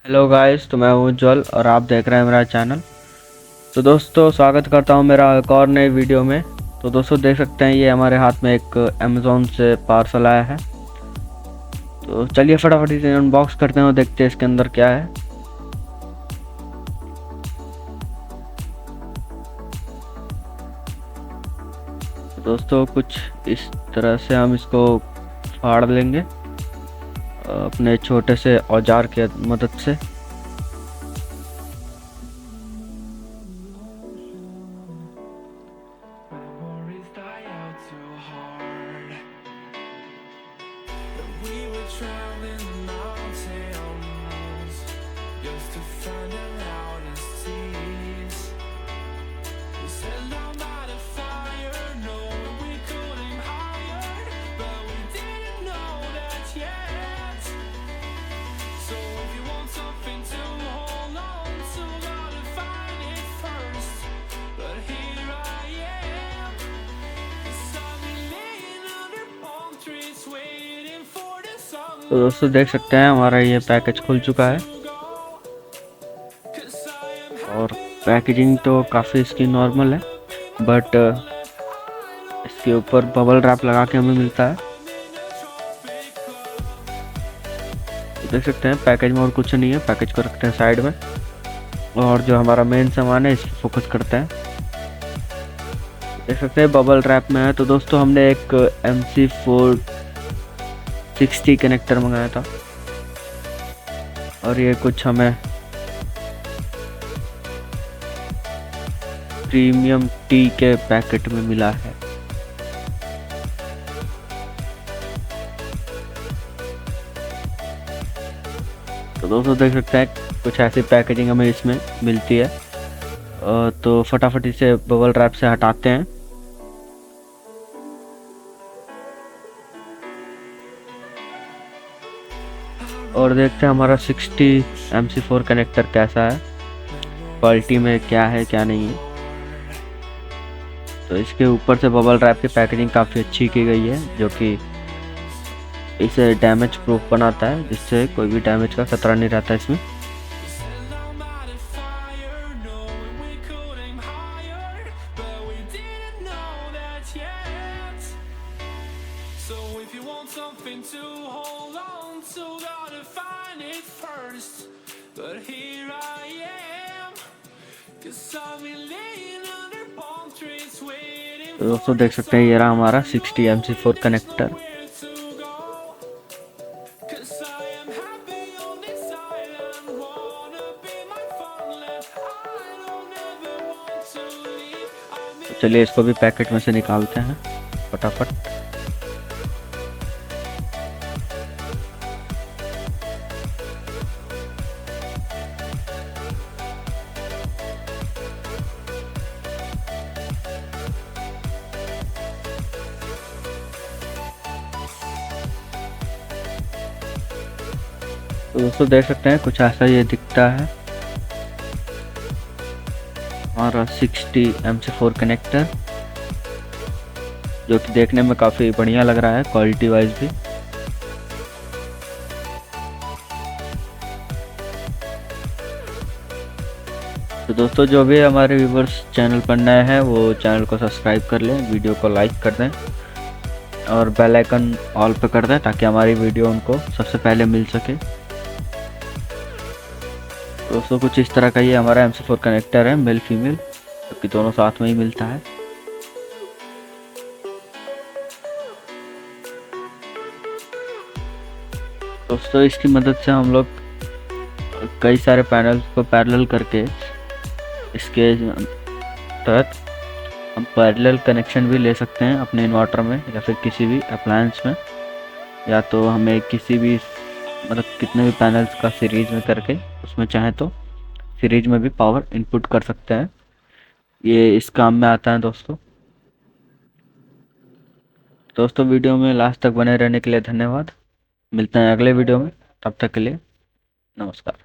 Hello guys, तो मैं हूँ उज्ज्वल और आप देख रहे हैं मेरा चैनल। तो दोस्तों, स्वागत करता हूँ मेरा एक और नए वीडियो में। तो दोस्तों, देख सकते हैं ये हमारे हाथ में एक अमेज़ॉन से पार्सल आया है। तो चलिए फटाफट इसे अनबॉक्स करते हैं और देखते हैं इसके अंदर क्या है। तो दोस्तों, कुछ इस तरह से हम इसको फाड़ लेंगे अपने छोटे से औजार की मदद से। Memories die out too hard. We were traveling mountains just to find the loudest seas. We set down by the fire, knowing we could aim higher, but we didn't know that yet. So if you want something to hold on to, gotta find it first. But here I am, 'cause I've been laying under palm trees waiting for the sun तो दोस्तों, देख सकते हैं हमारा ये package खुल चुका है to go. 'Cause I am और happy पैकेजिंग तो काफ़ी इसकी नॉर्मल है, बट इसके ऊपर बबल रैप लगा के हमें मिलता है। तो देख सकते हैं पैकेज में और कुछ नहीं है। पैकेज को रखते हैं साइड में और जो हमारा मेन सामान है इस पर फोकस करते हैं। देख सकते हैं बबल रैप में है। तो दोस्तों, हमने एक MC460 कनेक्टर मंगाया था और ये कुछ हमें प्रीमियम टी के पैकेट में मिला है। तो दोस्तों, देख सकते हैं कुछ ऐसी पैकेजिंग हमें इसमें मिलती है। तो फटाफट इसे बबल रैप से हटाते हैं। और देखते हैं हमारा 60 MC4 कनेक्टर कैसा है, क्वालिटी में क्या है क्या नहीं है। तो इसके ऊपर से बबल रैप की पैकेजिंग काफ़ी अच्छी की गई है, जो कि इसे डैमेज प्रूफ बनाता है, जिससे कोई भी डैमेज का खतरा नहीं रहता इसमें। set down by the fire, knowing we could aim higher, but we didn't know that yet. So if you want something to hold on to, gotta find it first. But here I am, 'cause I've been laying under palm trees waiting तो दोस्तों, देख सकते हैं ये रहा हमारा 60 MC4 connector. where to go. 'Cause I am happy on this island, wanna be my farmland. I don't ever want to leave. I'm तो चलिए इसको भी पैकेट में से निकालते हैं फटाफट। तो दोस्तों, देख सकते हैं कुछ ऐसा ये दिखता है हमारा 60 MC4 कनेक्टर, जो कि देखने में काफ़ी बढ़िया लग रहा है क्वालिटी वाइज भी। तो दोस्तों, जो भी हमारे व्यूवर्स चैनल पर नए हैं वो चैनल को सब्सक्राइब कर लें, वीडियो को लाइक कर दें और बेल आइकन ऑल पे कर दें, ताकि हमारी वीडियो उनको सबसे पहले मिल सके। दोस्तों, कुछ इस तरह का ये हमारा MC4 कनेक्टर है, मेल फीमेल, जबकि दोनों साथ में ही मिलता है। दोस्तों, इसकी मदद से हम लोग कई सारे पैनल्स को पैरेलल करके इसके तहत हम पैरेलल कनेक्शन भी ले सकते हैं अपने इन्वर्टर में या फिर किसी भी अप्लायंस में, या तो हमें किसी भी मतलब कितने भी पैनल्स का सीरीज में करके उसमें चाहे तो सीरीज में भी पावर इनपुट कर सकते हैं। ये इस काम में आता है दोस्तों। दोस्तों, वीडियो में लास्ट तक बने रहने के लिए धन्यवाद। मिलते हैं अगले वीडियो में, तब तक के लिए नमस्कार।